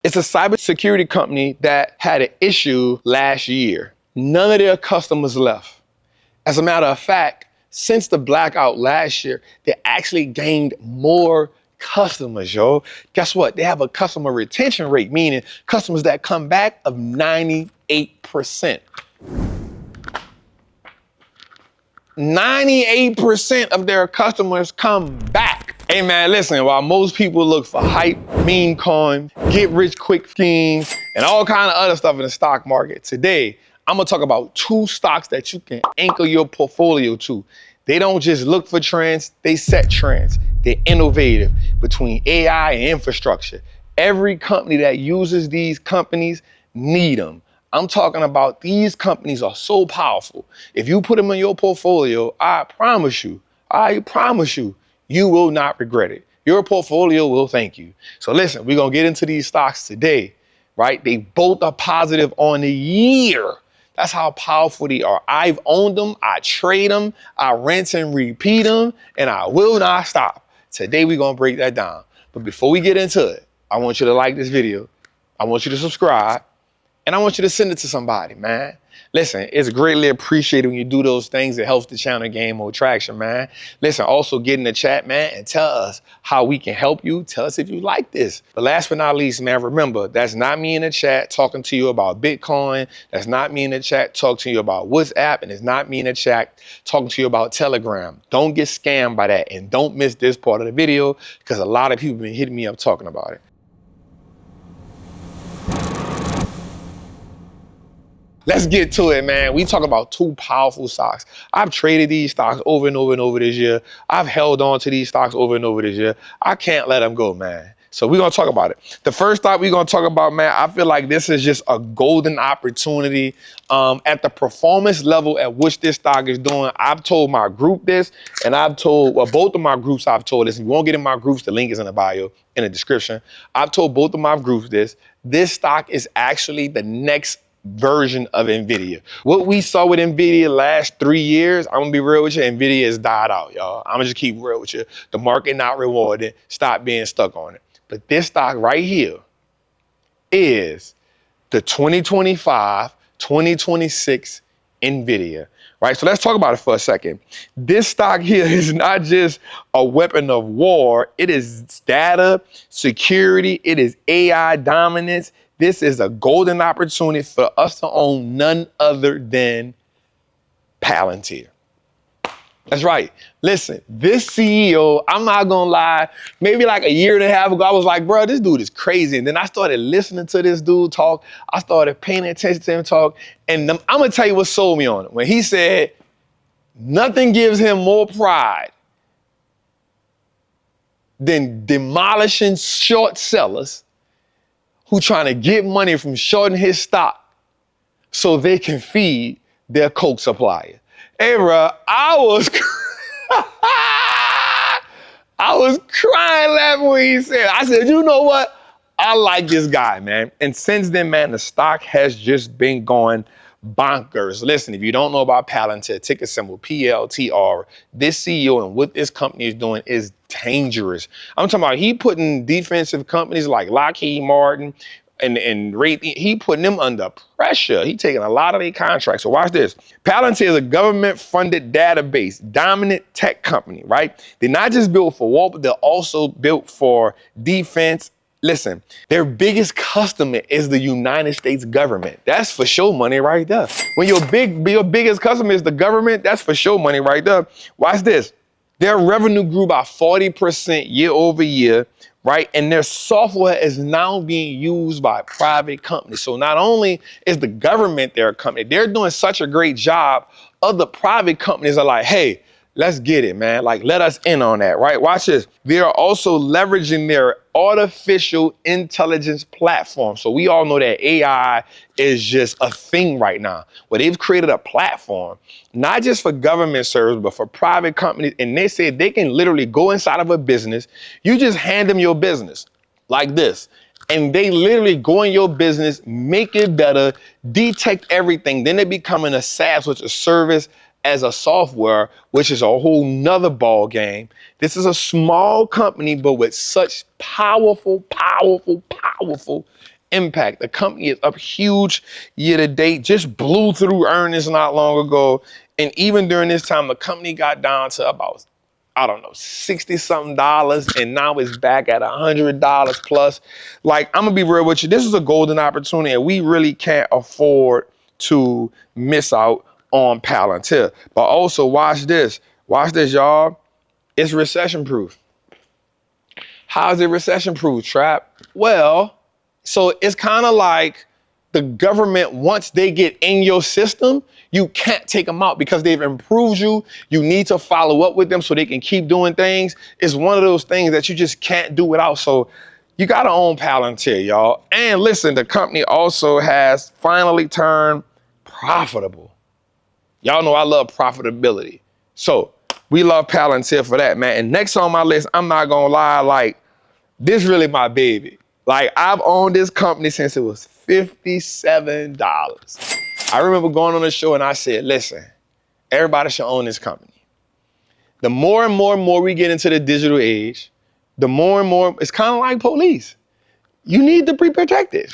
It's a cybersecurity company that had an issue last year. None of their customers left. As a matter of fact, since the blackout last year, they actually gained more customers, yo. Guess what? They have a customer retention rate, meaning customers that come back, of 98%. 98% of their customers come back. Hey man, listen, while most people look for hype, meme coin, get rich quick schemes, and all kind of other stuff in the stock market, today, I'm gonna talk about 2 stocks that you can anchor your portfolio to. They don't just look for trends, they set trends. They're innovative between AI and infrastructure. Every company that uses these companies need them. I'm talking about these companies are so powerful. If you put them in your portfolio, I promise you, you will not regret it. Your portfolio will thank you. So listen, we're gonna get into these stocks today, right? They both are positive on the year. That's how powerful they are. I've owned them, I trade them, I rinse and repeat them, and I will not stop. Today we're gonna break that down. But before we get into it, I want you to like this video, I want you to subscribe, and I want you to send it to somebody, man. Listen, it's greatly appreciated when you do those things. It helps the channel gain more traction, man. Listen, also get in the chat, man, and tell us how we can help you. Tell us if you like this. But last but not least, man, remember, that's not me in the chat talking to you about Bitcoin. That's not me in the chat talking to you about WhatsApp. And it's not me in the chat talking to you about Telegram. Don't get scammed by that. And don't miss this part of the video because a lot of people have been hitting me up talking about it. Let's get to it, man. We talk about 2 powerful stocks. I've traded these stocks over and over and over this year. I've held on to these stocks over and over this year. I can't let them go, man. So we're going to talk about it. The first stock we're going to talk about, man, I feel like this is just a golden opportunity. At the performance level at which this stock is doing, I've told my group this, and I've told, well, both of my groups I've told this. If you won't get in my groups, the link is in the bio, in the description. I've told both of my groups this. This stock is actually the next version of Nvidia. What we saw with Nvidia last 3 years, I'm gonna be real with you, Nvidia has died out, y'all. I'm gonna just keep real with you. The market not rewarded, stop being stuck on it. But this stock right here is the 2025, 2026 Nvidia, right? So let's talk about it for a second. This stock here is not just a weapon of war. It is data, security, it is AI dominance. This is a golden opportunity for us to own none other than Palantir. That's right. Listen, this CEO, I'm not gonna lie, maybe like a year and a half ago, I was like, bro, this dude is crazy. And then I started listening to this dude talk. I started paying attention to him talk. And I'm gonna tell you what sold me on it. When he said, nothing gives him more pride than demolishing short sellers who trying to get money from shorting his stock so they can feed their Coke supplier. Hey, bro, I was crying laughing when he said, I said, you know what? I like this guy, man. And since then, man, the stock has just been going bonkers. Listen, if you don't know about Palantir, ticker symbol PLTR, this CEO and what this company is doing is dangerous. I'm talking about he putting defensive companies like Lockheed Martin and he putting them under pressure. He taking a lot of their contracts. So watch this. Palantir is a government-funded database, dominant tech company, right? They're not just built for war, but they're also built for defense. Listen, their biggest customer is the United States government. That's for show money right there. When your biggest customer is the government, that's for show money right there. Watch this. Their revenue grew by 40% year over year, right? And their software is now being used by private companies. So not only is the government their company, they're doing such a great job, other private companies are like, hey, let's get it, man. Like, let us in on that, right? Watch this. They are also leveraging their artificial intelligence platform. So we all know that AI is just a thing right now. Well, they've created a platform, not just for government service, but for private companies. And they said they can literally go inside of a business. You just hand them your business like this. And they literally go in your business, make it better, detect everything. Then they become a SaaS, which is service as a software, which is a whole nother ball game. This is a small company, but with such powerful impact. The company is up huge year to date, just blew through earnings not long ago. And even during this time, the company got down to about, I don't know, 60 something dollars, and now it's back at $100 plus. Like, I'm gonna be real with you. This is a golden opportunity, and we really can't afford to miss out on Palantir. But also, watch this, y'all. It's recession proof. How is it recession proof, Trap? Well, so it's kind of like the government, once they get in your system, you can't take them out because they've improved you. You need to follow up with them so they can keep doing things. It's one of those things that you just can't do without. So you got to own Palantir, y'all. And listen, the company also has finally turned profitable. Y'all know I love profitability. So we love Palantir for that, man. And next on my list, I'm not going to lie, like, this really my baby. Like, I've owned this company since it was $57. I remember going on the show and I said, listen, everybody should own this company. The more and more we get into the digital age, the more and more, it's kind of like police. You need to be protected.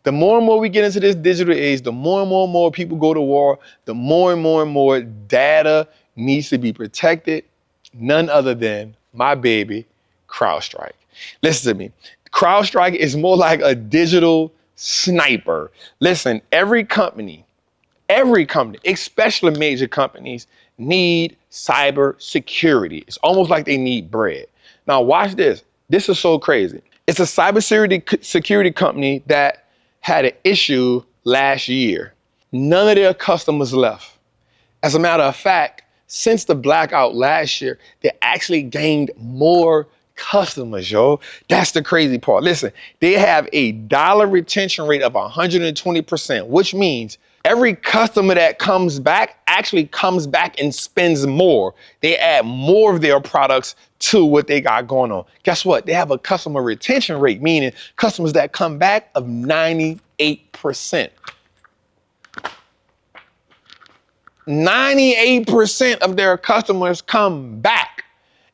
The more and more we get into this digital age, the more and more people go to war, the more and more data needs to be protected. None other than my baby, CrowdStrike. Listen to me. CrowdStrike is more like a digital sniper. Listen, every company, especially major companies, need cyber security. It's almost like they need bread. Now watch this. This is so crazy. It's a security company that had an issue last year. None of their customers left. As a matter of fact, since the blackout last year, they actually gained more customers, yo. That's the crazy part. Listen, they have a dollar retention rate of 120%, which means every customer that comes back actually comes back and spends more. They add more of their products to what they got going on. Guess what? They have a customer retention rate, meaning customers that come back, of 98%. 98% of their customers come back.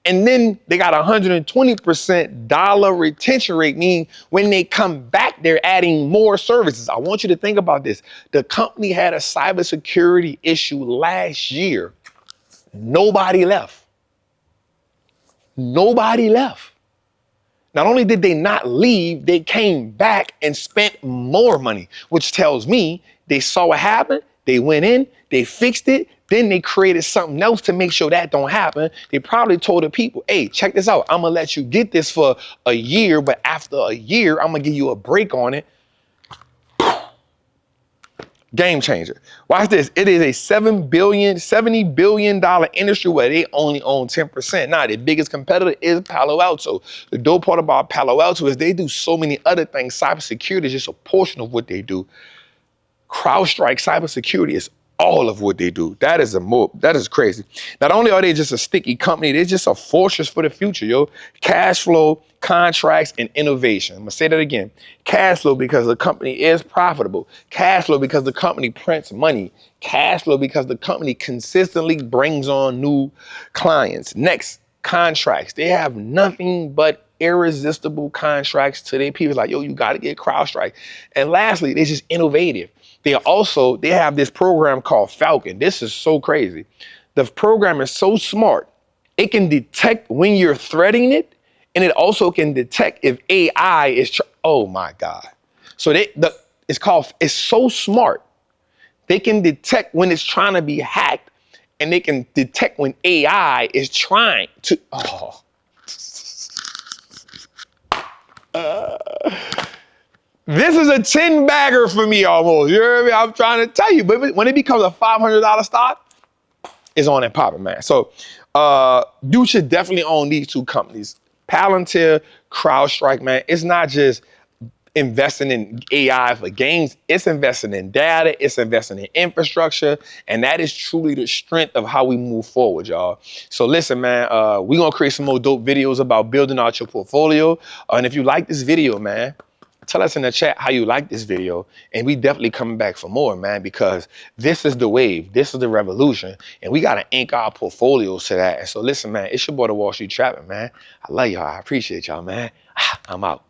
And then they got 120% dollar retention rate, meaning when they come back, they're adding more services. I want you to think about this. The company had a cybersecurity issue last year. Nobody left. Nobody left. Not only did they not leave, they came back and spent more money, which tells me they saw what happened. They went in, they fixed it, then they created something else to make sure that don't happen. They probably told the people, hey, check this out. I'm gonna let you get this for a year, but after a year, I'm gonna give you a break on it. Game changer. Watch this. It is a $70 billion industry where they only own 10%. Now, the biggest competitor is Palo Alto. The dope part about Palo Alto is they do so many other things. Cybersecurity is just a portion of what they do. CrowdStrike cybersecurity is all of what they do. That is crazy. Not only are they just a sticky company, they're just a fortress for the future, yo. Cash flow, contracts, and innovation. I'm gonna say that again. Cash flow because the company is profitable. Cash flow because the company prints money. Cash flow because the company consistently brings on new clients. Next, contracts. They have nothing but irresistible contracts to their people. Like, yo, you gotta get CrowdStrike. And lastly, they're just innovative. They have this program called Falcon. This is so crazy. The program is so smart. It can detect when you're threatening it, and it also can detect if AI is, oh my God. So it's so smart. They can detect when it's trying to be hacked, and they can detect when AI is trying to, This is a 10 bagger for me almost. You hear me? I'm trying to tell you. But when it becomes a $500 stock, it's on and popping, man. So you should definitely own these two companies. Palantir, CrowdStrike, man. It's not just investing in AI for games. It's investing in data. It's investing in infrastructure. And that is truly the strength of how we move forward, y'all. So listen, man, we're going to create some more dope videos about building out your portfolio. And if you like this video, man, tell us in the chat how you like this video, and we definitely coming back for more, man, because this is the wave, this is the revolution, and we got to anchor our portfolios to that. And so listen, man, it's your boy, the Wall Street Trapper, man. I love y'all. I appreciate y'all, man. I'm out.